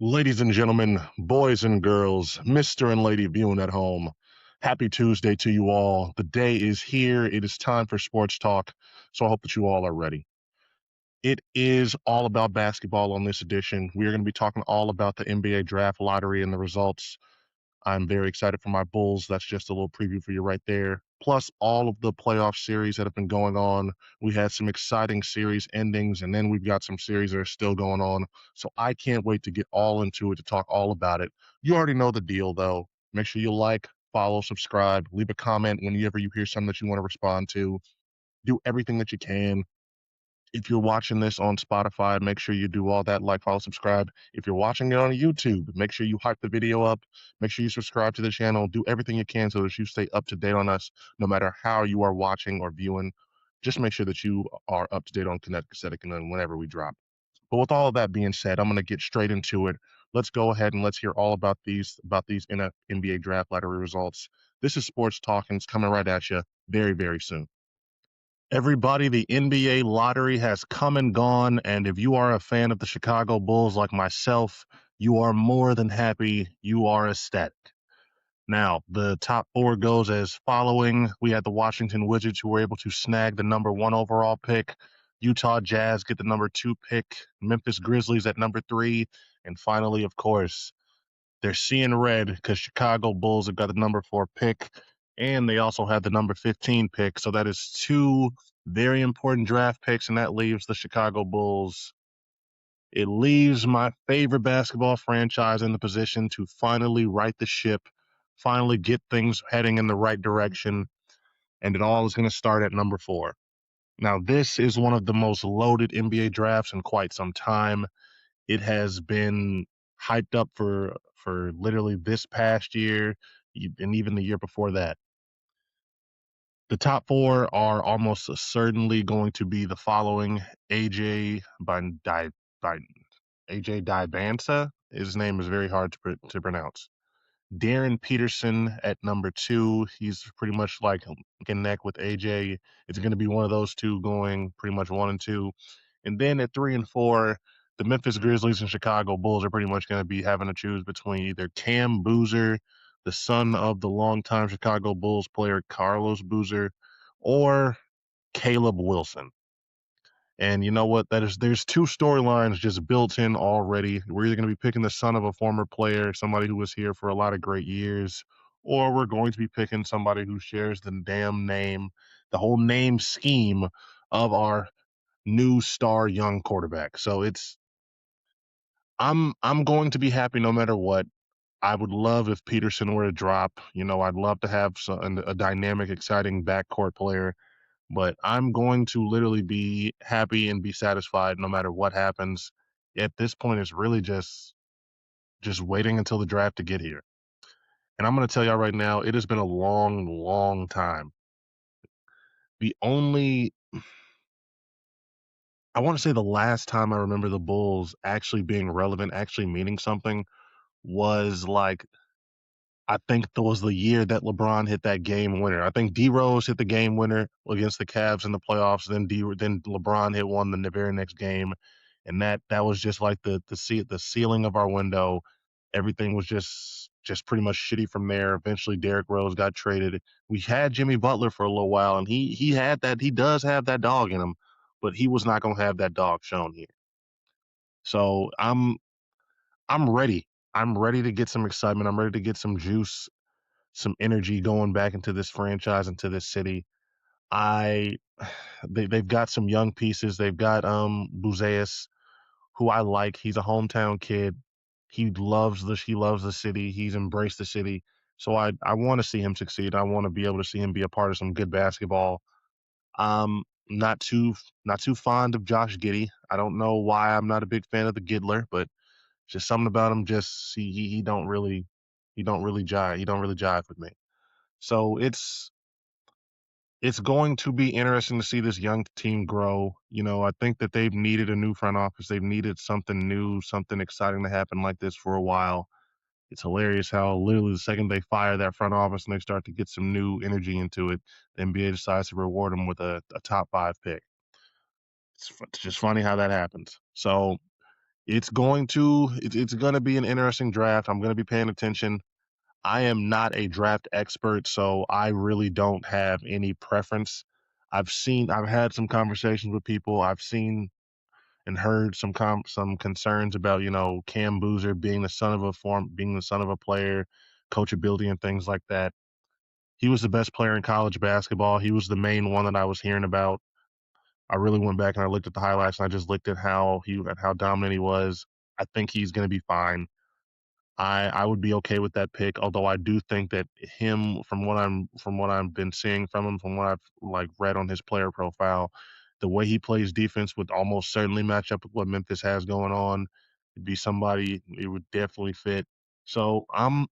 Ladies and gentlemen, boys and girls, Mr. and Lady viewing at home, happy Tuesday to you all. The day is here. It is time for sports talk, so I hope that you all are ready. It is all about basketball on this edition. We are going to be talking all about the NBA draft lottery and the results. I'm very excited for my Bulls. That's just a little preview for you right there. Plus, all of the playoff series that have been going on. We had some exciting series endings, and then we've got some series that are still going on. So I can't wait to get all into it, to talk all about it. You already know the deal, though. Make sure you like, follow, subscribe, leave a comment whenever you hear something that you want to respond to. Do everything that you can. If you're watching this on Spotify, make sure you do all that, like, follow, subscribe. If you're watching it on YouTube, make sure you hype the video up. Make sure you subscribe to the channel. Do everything you can so that you stay up to date on us, no matter how you are watching or viewing. Just make sure that you are up to date on Connecticut and whenever we drop. But with all of that being said, I'm going to get straight into it. Let's go ahead and let's hear all about these NBA draft lottery results. This is Sports Talk, and it's coming right at you very, very soon. Everybody, the NBA lottery has come and gone, and if you are a fan of the Chicago Bulls like myself, you are more than happy. You are ecstatic. Now, the top four goes as following. We had the Washington Wizards, who were able to snag the number 1 overall pick. Utah Jazz get the number 2 pick. Memphis Grizzlies at number 3. And finally, of course, they're seeing red because Chicago Bulls have got the number 4 pick, and they also have the number 15 pick. So that is two very important draft picks, and that leaves the Chicago Bulls. It leaves my favorite basketball franchise in the position to finally right the ship, finally get things heading in the right direction, and it all is going to start at number 4. Now, this is one of the most loaded NBA drafts in quite some time. It has been hyped up for literally this past year and even the year before that. The top four are almost certainly going to be the following: AJ AJ Dibansa. His name is very hard to pronounce. Darren Peterson at number 2. He's pretty much like neck and neck with AJ. It's going to be one of those two going pretty much 1 and 2. And then at 3 and 4, the Memphis Grizzlies and Chicago Bulls are pretty much going to be having to choose between either Cam Boozer, the son of the longtime Chicago Bulls player Carlos Boozer, or Caleb Wilson. And you know what? There's two storylines just built in already. We're either going to be picking the son of a former player, somebody who was here for a lot of great years, or we're going to be picking somebody who shares the damn name, the whole name scheme of our new star young quarterback. So I'm going to be happy no matter what. I would love if Peterson were to drop. I'd love to have a dynamic, exciting backcourt player, but I'm going to literally be happy and be satisfied no matter what happens. At this point, it's really just waiting until the draft to get here. And I'm going to tell y'all right now, it has been a long, long time. The only, I want to say the last time I remember the Bulls actually being relevant, actually meaning something, was like, I think that was the year that LeBron hit that game winner. I think D Rose hit the game winner against the Cavs in the playoffs. Then LeBron hit one the very next game, and that was just like the ceiling of our window. Everything was just pretty much shitty from there. Eventually, Derrick Rose got traded. We had Jimmy Butler for a little while, and he does have that dog in him, but he was not going to have that dog shown here. So I'm ready. I'm ready to get some excitement. I'm ready to get some juice, some energy going back into this franchise, into this city. I they've got some young pieces. They've got Buzeus, who I like. He's a hometown kid. He loves the city. He's embraced the city. So I want to see him succeed. I want to be able to see him be a part of some good basketball. Not too fond of Josh Giddey. I don't know why I'm not a big fan of the Giddler, but just something about him. Just he don't really jive. He don't really jive with me. So it's going to be interesting to see this young team grow. I think that they've needed a new front office. They've needed something new, something exciting to happen like this for a while. It's hilarious how literally the second they fire that front office and they start to get some new energy into it, the NBA decides to reward them with a top 5 pick. It's just funny how that happens. So it's going to be an interesting draft. I'm going to be paying attention. I am not a draft expert, so I really don't have any preference. I've had some conversations with people. I've seen and heard some concerns about Cam Boozer being the son of a player, coachability and things like that. He was the best player in college basketball. He was the main one that I was hearing about. I really went back and I looked at the highlights and I just looked at how dominant he was. I think he's going to be fine. I would be okay with that pick, although I do think that him, from what I've been seeing from him, from what I've like read on his player profile, the way he plays defense would almost certainly match up with what Memphis has going on. It'd be somebody it would definitely fit. So I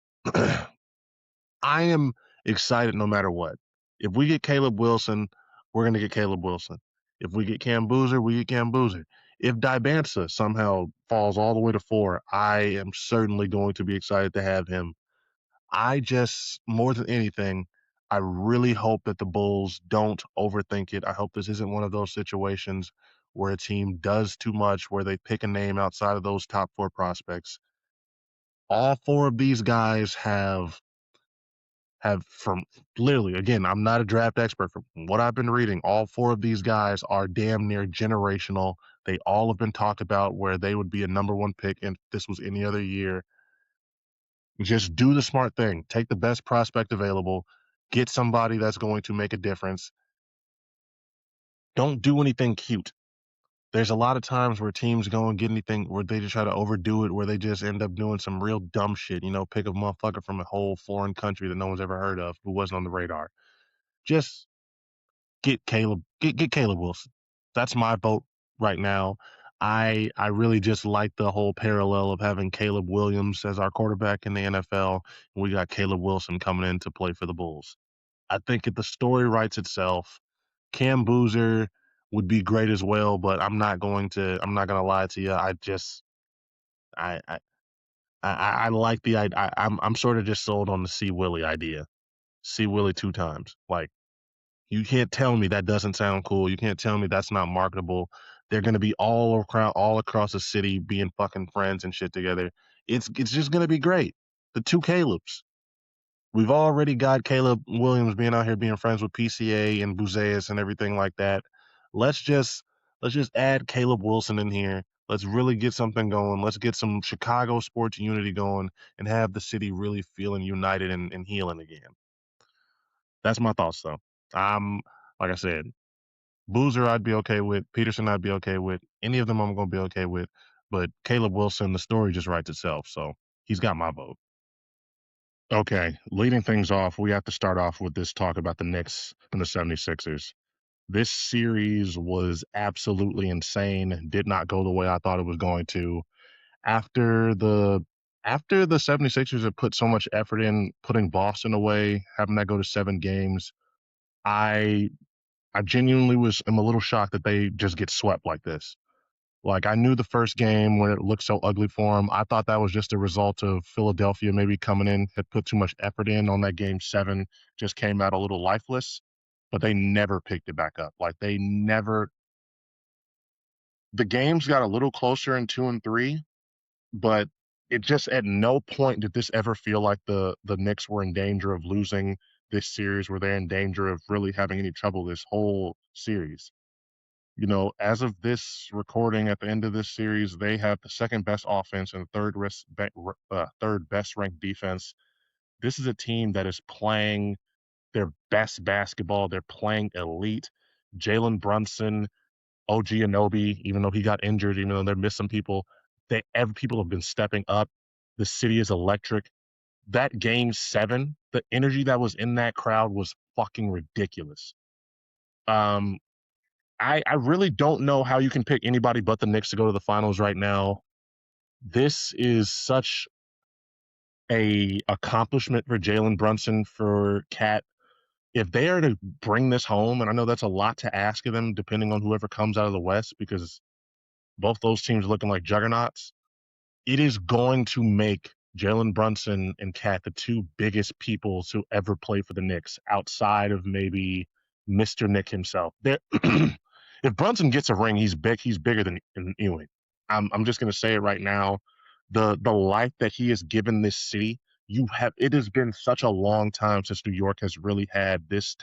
am excited no matter what. If we get Caleb Wilson, we're gonna get Caleb Wilson. If we get Cam Boozer, we get Cam Boozer. If Dibansa somehow falls all the way to 4, I am certainly going to be excited to have him. I just, more than anything, I really hope that the Bulls don't overthink it. I hope this isn't one of those situations where a team does too much, where they pick a name outside of those top 4 prospects. All 4 of these guys have from literally, again, I'm not a draft expert. From what I've been reading, all 4 of these guys are damn near generational. They all have been talked about where they would be a number 1 pick if this was any other year. Just do the smart thing. Take the best prospect available. Get somebody that's going to make a difference. Don't do anything cute. There's a lot of times where teams go and get anything where they just try to overdo it, where they just end up doing some real dumb shit. Pick a motherfucker from a whole foreign country that no one's ever heard of who wasn't on the radar. Just get Caleb Wilson. That's my vote right now. I really just like the whole parallel of having Caleb Williams as our quarterback in the NFL, and we got Caleb Wilson coming in to play for the Bulls. I think if the story writes itself, Cam Boozer would be great as well, but I'm not gonna lie to you. I I I like I'm sort of just sold on the C Willie idea. C Willie 2 times. Like, you can't tell me that doesn't sound cool. You can't tell me that's not marketable. They're gonna be all across the city being fucking friends and shit together. It's just gonna be great. The 2 Calebs. We've already got Caleb Williams being out here being friends with PCA and Buzeus and everything like that. Let's just let's just add Caleb Wilson in here. Let's really get something going. Let's get some Chicago sports unity going and have the city really feeling united and healing again. That's my thoughts though. I'm like I said, Boozer I'd be okay with, Peterson I'd be okay with, any of them I'm gonna be okay with. But Caleb Wilson, the story just writes itself, so he's got my vote. Okay, leading things off, we have to start off with this talk about the Knicks and the 76ers. This series was absolutely insane. Did not go the way I thought it was going to. After the after the 76ers have put so much effort in putting Boston away, having that go to 7 games, I I genuinely am a little shocked that they just get swept like this. Like, I knew the first game when it looked so ugly for them. I thought that was just a result of Philadelphia maybe coming in, had put too much effort in on that game 7, just came out a little lifeless, but they never picked it back up. Like, they never. The games got a little closer in 2 and 3, but it just at no point did this ever feel like the Knicks were in danger of losing this series, where they're in danger of really having any trouble this whole series. As of this recording at the end of this series, they have the second best offense and third best ranked defense. This is a team that is playing their best basketball. They're playing elite. Jalen Brunson, OG Anobi, even though he got injured, even though they're missing people, people have been stepping up. The city is electric. That game 7, the energy that was in that crowd was fucking ridiculous. Um, I really don't know how you can pick anybody but the Knicks to go to the finals right now. This is such a accomplishment for Jalen Brunson, for Cat. If they are to bring this home, and I know that's a lot to ask of them, depending on whoever comes out of the West, because both those teams are looking like juggernauts, it is going to make Jalen Brunson and Cat the 2 biggest people to ever play for the Knicks, outside of maybe Mr. Nick himself. If Brunson gets a ring, he's big. He's bigger than Ewing. I'm just gonna say it right now. The life that he has given this city, it has been such a long time since New York has really had this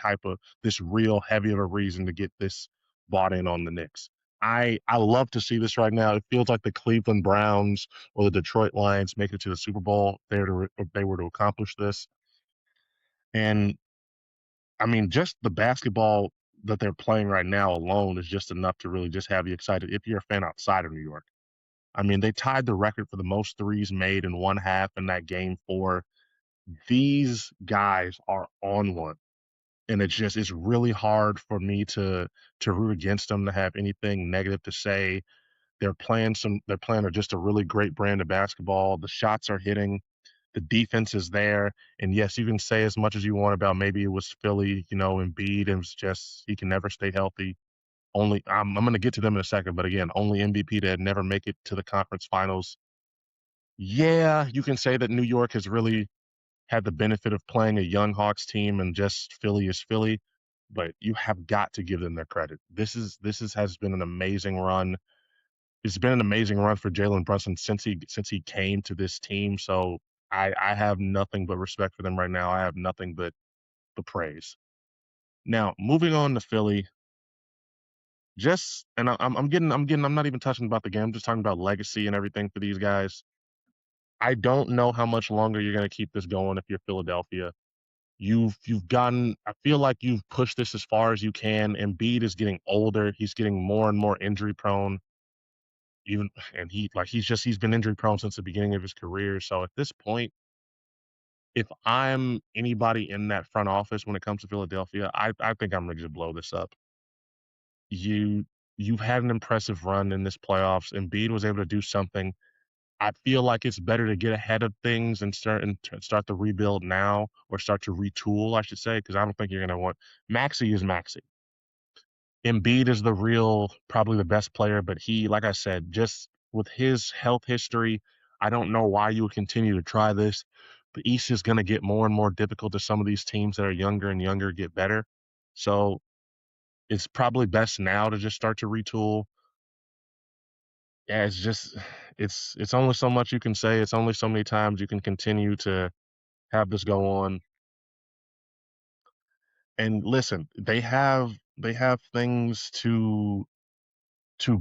real heavy of a reason to get this bought in on the Knicks. I love to see this right now. It feels like the Cleveland Browns or the Detroit Lions make it to the Super Bowl if they were to accomplish this. And I mean, just the basketball that they're playing right now alone is just enough to really just have you excited if you're a fan outside of New York. I mean, they tied the record for the most threes made in one half in that game four. These guys are on one. And it's really hard for me to root against them, to have anything negative to say. They're playing just a really great brand of basketball. The shots are hitting, the defense is there. And yes, you can say as much as you want about maybe it was Philly, Embiid, and it's just he can never stay healthy. Only I'm going to get to them in a second, but again, only MVP that never make it to the conference finals. Yeah, you can say that New York has really had the benefit of playing a young Hawks team and just Philly is Philly, but you have got to give them their credit. Has been an amazing run. It's been an amazing run for Jalen Brunson since he came to this team. So I have nothing but respect for them right now. I have nothing but the praise. Now moving on to Philly, I'm not even touching about the game. I'm just talking about legacy and everything for these guys. I don't know how much longer you're going to keep this going if you're Philadelphia. You've gotten I feel like you've pushed this as far as you can. Embiid is getting older. He's getting more and more injury prone. Even and he's been injury prone since the beginning of his career. So at this point, if I'm anybody in that front office when it comes to Philadelphia, I think I'm ready to blow this up. You you've had an impressive run in this playoffs. Embiid was able to do something. I feel like it's better to get ahead of things and start the rebuild now, or start to retool, I should say, because I don't think you're going to want Maxey is Maxey. Embiid is the real, probably the best player, but he, like I said, just with his health history, I don't know why you would continue to try this. The East is going to get more and more difficult as some of these teams that are younger and younger get better. So it's probably best now to just start to retool. Yeah, it's only so much you can say. It's only so many times you can continue to have this go on. And listen, they have things to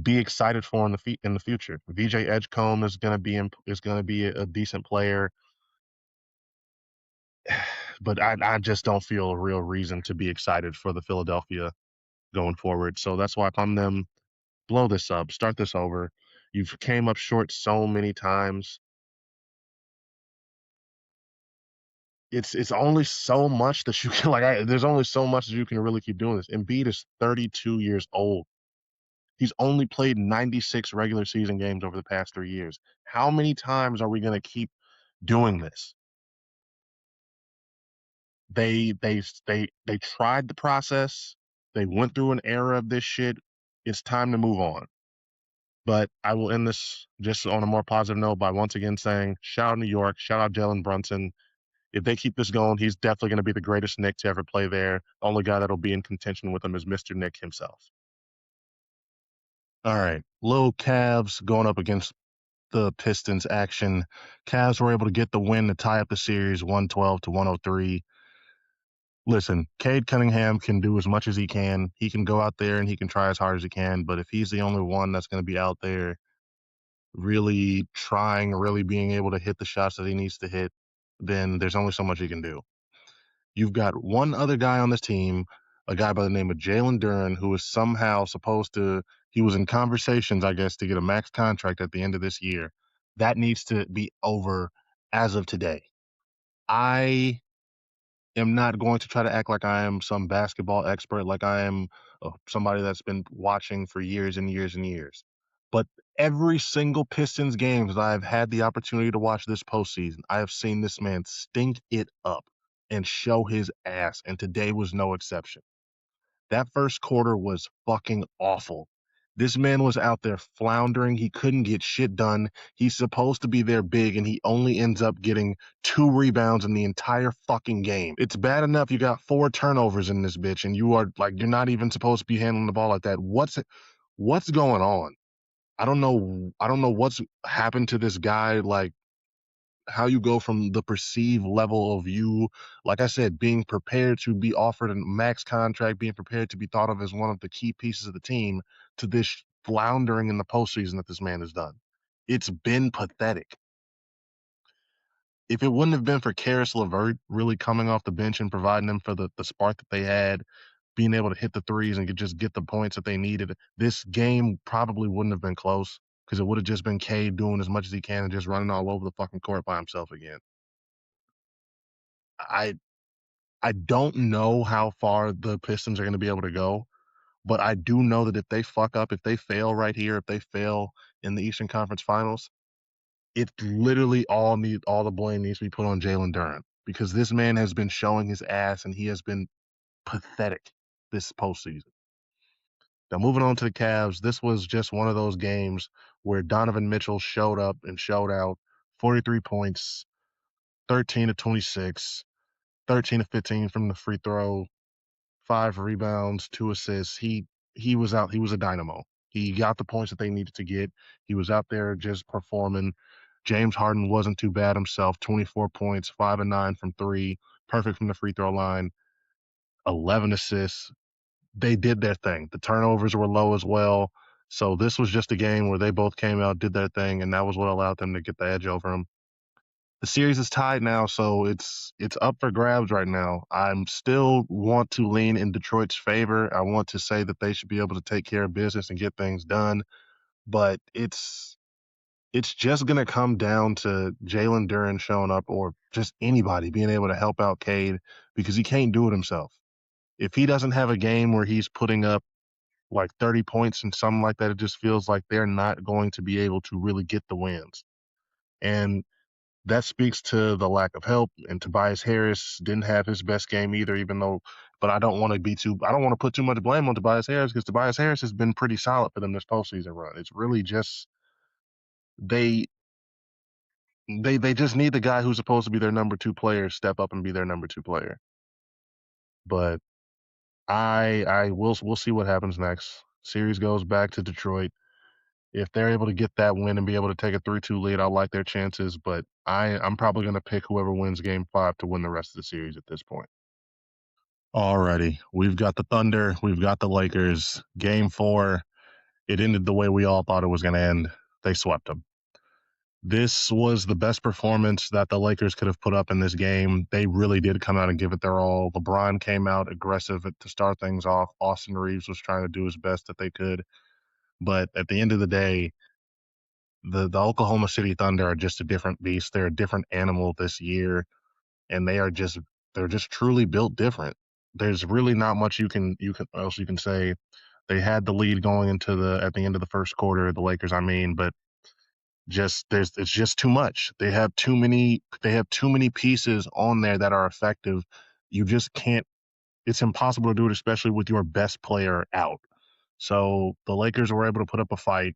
be excited for in the future. VJ Edgecombe is going to be a decent player, but I just don't feel a real reason to be excited for the Philadelphia going forward. So that's why if I'm them, blow this up, start this over. You've came up short so many times. It's only so much that you can there's only so much that you can really keep doing this. Embiid is 32 years old. He's only played 96 regular season games over the past 3 years. How many times are we going to keep doing this? They tried the process. They went through an era of this shit. It's time to move on. But I will end this just on a more positive note by once again saying, shout out New York, shout out Jalen Brunson. If they keep this going, he's definitely going to be the greatest Knick to ever play there. The only guy that'll be in contention with him is Mr. Knick himself. All right, little Cavs going up against the Pistons action. Cavs were able to get the win to tie up the series 112 to 103. Listen, Cade Cunningham can do as much as he can. He can go out there and he can try as hard as he can, but if he's the only one that's going to be out there really trying, really being able to hit the shots that he needs to hit, then there's only so much he can do. You've got one other guy on this team, a guy by the name of Jalen Duren, who is somehow he was in conversations, I guess, to get a max contract at the end of this year. That needs to be over as of today. I am not going to try to act like I am some basketball expert, like I am somebody that's been watching for years and years and years. But every single Pistons game that I've had the opportunity to watch this postseason, I have seen this man stink it up and show his ass, and today was no exception. That first quarter was fucking awful. This man was out there floundering. He couldn't get shit done. He's supposed to be there big, and he only ends up getting 2 rebounds in the entire fucking game. It's bad enough you got 4 turnovers in this bitch, and you're not even supposed to be handling the ball like that. What's going on? I don't know what's happened to this guy. Like, how you go from the perceived level of you, like I said, being prepared to be offered a max contract, being prepared to be thought of as one of the key pieces of the team, to this floundering in the postseason that this man has done. It's been pathetic. If it wouldn't have been for Karis LeVert really coming off the bench and providing them for the spark that they had, being able to hit the threes and just get the points that they needed, this game probably wouldn't have been close because it would have just been Cade doing as much as he can and just running all over the fucking court by himself again. I I don't know how far the Pistons are going to be able to go, but I do know that if they fuck up, if they fail right here, if they fail in the Eastern Conference Finals, it literally all the blame needs to be put on Jalen Duren because this man has been showing his ass and he has been pathetic this postseason. Now moving on to the Cavs, this was just one of those games where Donovan Mitchell showed up and showed out. 43 points, 13 to 26, 13 to 15 from the free throw, 5 rebounds, 2 assists. He was out. He was a dynamo. He got the points that they needed to get. He was out there just performing. James Harden wasn't too bad himself. 24 points, 5 and 9 from three, perfect from the free throw line, 11 assists. They did their thing. The turnovers were low as well. So this was just a game where they both came out, did their thing, and that was what allowed them to get the edge over them. The series is tied now, so it's up for grabs right now. I'm still want to lean in Detroit's favor. I want to say that they should be able to take care of business and get things done, but it's just gonna come down to Jalen Duren showing up or just anybody being able to help out Cade because he can't do it himself. If he doesn't have a game where he's putting up like 30 points and something like that, it just feels like they're not going to be able to really get the wins. And that speaks to the lack of help. And Tobias Harris didn't have his best game either, even though. But I don't want to put too much blame on Tobias Harris because Tobias Harris has been pretty solid for them this postseason run. It's really just they they just need the guy who's supposed to be their number two player step up and be their number two player. But we'll see what happens next. Series goes back to Detroit. If they're able to get that win and be able to take a 3-2 lead, I like their chances. But I'm probably going to pick whoever wins Game 5 to win the rest of the series at this point. Alrighty, we've got the Thunder, we've got the Lakers. Game 4, it ended the way we all thought it was going to end. They swept them. This was the best performance that the Lakers could have put up in this game. They really did come out and give it their all. LeBron came out aggressive to start things off. Austin Reeves was trying to do his best that they could. But at the end of the day, the Oklahoma City Thunder are just a different beast. They're a different animal this year, and they're just truly built different. There's really not much you can say. They had the lead going into at the end of the first quarter, the Lakers, I mean, but it's just too much. They have too many pieces on there that are effective. You just can't. It's impossible to do it, especially with your best player out. So the Lakers were able to put up a fight.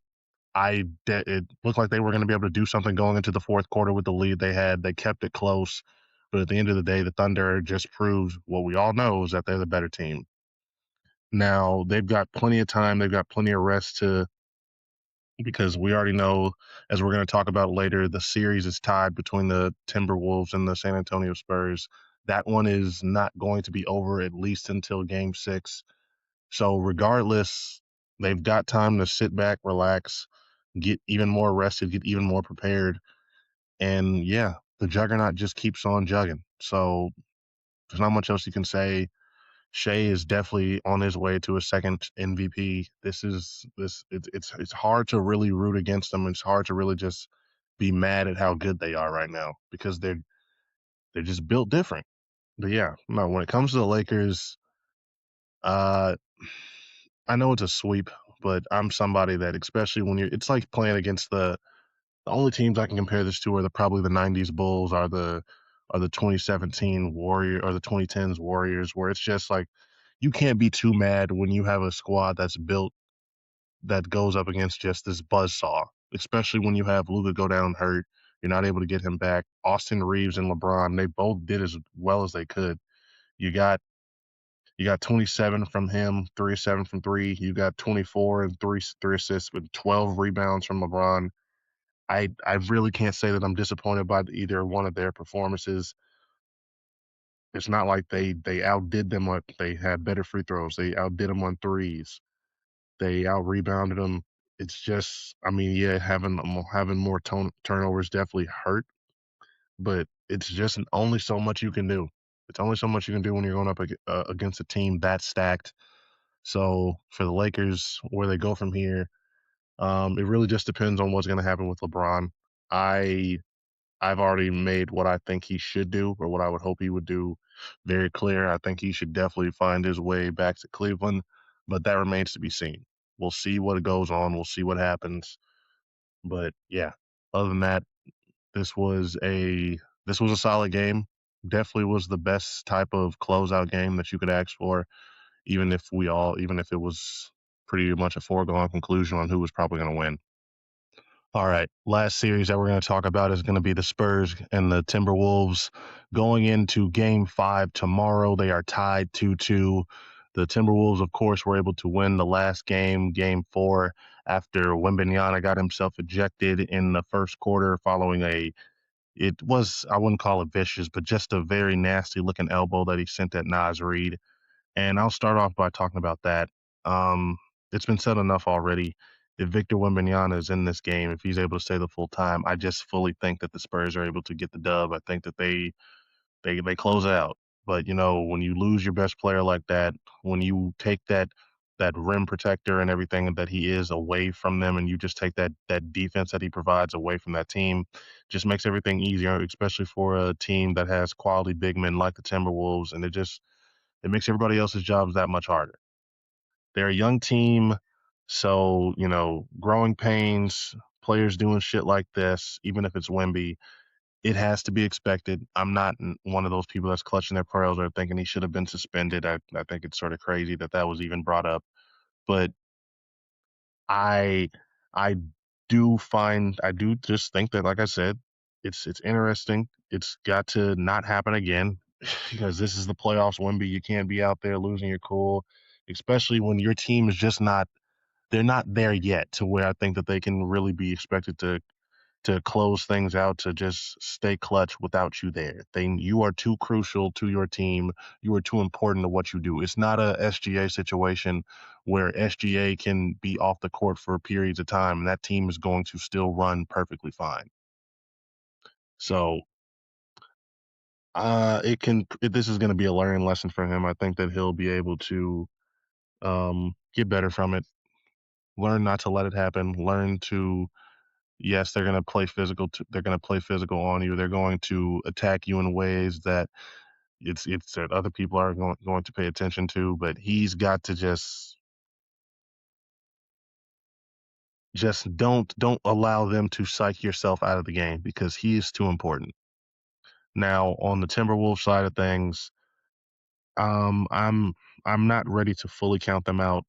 It looked like they were going to be able to do something going into the fourth quarter with the lead they had. They kept it close, but at the end of the day, the Thunder just proved what we all know is that they're the better team. Now they've got plenty of time. They've got plenty of rest because we already know, as we're going to talk about later, the series is tied between the Timberwolves and the San Antonio Spurs. That one is not going to be over at least until Game 6. So regardless, they've got time to sit back, relax, get even more rested, get even more prepared. And yeah, the juggernaut just keeps on jugging. So there's not much else you can say. Shea is definitely on his way to a second MVP. It's hard to really root against them. It's hard to really just be mad at how good they are right now because they're just built different. But yeah, no, when it comes to the Lakers, uh I know it's a sweep, but I'm somebody that, especially when it's like playing against the only teams I can compare this to are probably the '90s Bulls, are the 2017 Warrior or the 2010s Warriors, where it's just like you can't be too mad when you have a squad that's built that goes up against just this buzzsaw, especially when you have Luka go down hurt. You're not able to get him back. Austin Reeves and LeBron, they both did as well as they could. You got You got 27 from him, 3 of 7 from three. You got 24 and three assists with 12 rebounds from LeBron. I really can't say that I'm disappointed by either one of their performances. It's not like they outdid them. They had better free throws. They outdid them on threes. They out rebounded them. It's just, I mean, yeah, having more turnovers definitely hurt, but it's just only so much you can do. It's only so much you can do when you're going up against a team that stacked. So for the Lakers, where they go from here, it really just depends on what's going to happen with LeBron. I I've already made what I think he should do, or what I would hope he would do, very clear. I think he should definitely find his way back to Cleveland, but that remains to be seen. We'll see what goes on. We'll see what happens. But yeah, other than that, this was a solid game. Definitely was the best type of closeout game that you could ask for, even if it was pretty much a foregone conclusion on who was probably going to win. All right, last series that we're going to talk about is going to be the Spurs and the Timberwolves going into Game 5 tomorrow. They are tied 2-2. The Timberwolves, of course, were able to win the last game, Game 4, after Wembanyama got himself ejected in the first quarter following I wouldn't call it vicious, but just a very nasty looking elbow that he sent at Naz Reid. And I'll start off by talking about that. Um, it's been said enough already. If Victor Wembanyama is in this game, if he's able to stay the full time, I just fully think that the Spurs are able to get the dub. I think that they close out. But when you lose your best player like that, when you take that rim protector and everything that he is away from them, and you just take that defense that he provides away from that team, just makes everything easier, especially for a team that has quality big men like the Timberwolves, and it makes everybody else's jobs that much harder. They're a young team, so growing pains, players doing shit like this, even if it's Wemby, it has to be expected. I'm not one of those people that's clutching their pearls or thinking he should have been suspended. I think it's sort of crazy that was even brought up. But I I I do just think that, like I said, it's interesting. It's got to not happen again because this is the playoffs, Wemby. You can't be out there losing your cool, especially when your team is just not they're not there yet to where I think that they can really be expected to close things out, to just stay clutch without you there. You are too crucial to your team. You are too important to what you do. It's not a SGA situation where SGA can be off the court for periods of time and that team is going to still run perfectly fine. So this is going to be a learning lesson for him. I think that he'll be able to get better from it, learn not to let it happen, learn to yes, they're going to play physical. They're going to play physical on you. They're going to attack you in ways that it's that other people are going to pay attention to. But he's got to just don't allow them to psych yourself out of the game because he is too important. Now on the Timberwolves side of things, I'm not ready to fully count them out.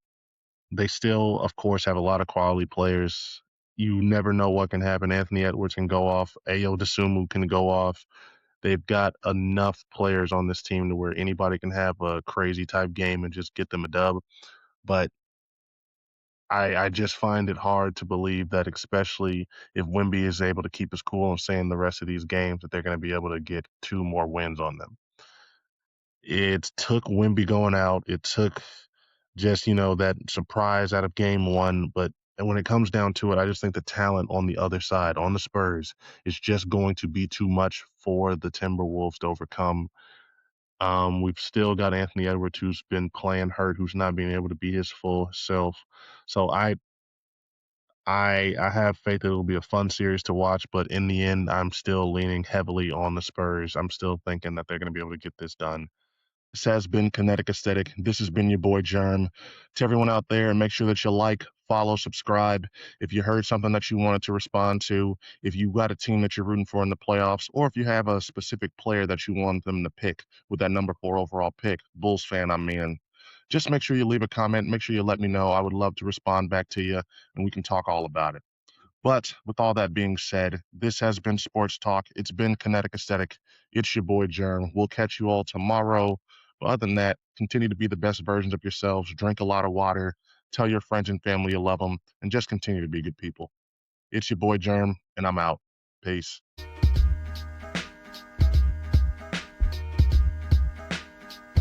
They still, of course, have a lot of quality players. You never know what can happen. Anthony Edwards can go off. Ayo Dosunmu can go off. They've got enough players on this team to where anybody can have a crazy type game and just get them a dub. But I just find it hard to believe that, especially if Wemby is able to keep his cool and stay in the rest of these games, that they're going to be able to get 2 more wins on them. It took Wemby going out. It took just, that surprise out of game 1. But when it comes down to it, I just think the talent on the other side, on the Spurs, is just going to be too much for the Timberwolves to overcome. We've still got Anthony Edwards, who's been playing hurt, who's not being able to be his full self. So I have faith that it'll be a fun series to watch, but in the end, I'm still leaning heavily on the Spurs. I'm still thinking that they're going to be able to get this done. This has been Kinetic Aesthetic. This has been your boy Germ. To everyone out there, make sure that you like, follow, subscribe. If you heard something that you wanted to respond to, if you got a team that you're rooting for in the playoffs, or if you have a specific player that you want them to pick with that number 4 overall pick, Bulls fan, I'm in. Just make sure you leave a comment. Make sure you let me know. I would love to respond back to you, and we can talk all about it. But with all that being said, this has been Sports Talk. It's been Kinetic Aesthetic. It's your boy Germ. We'll catch you all tomorrow. But other than that, continue to be the best versions of yourselves, drink a lot of water, tell your friends and family you love them, and just continue to be good people. It's your boy Germ, and I'm out. Peace.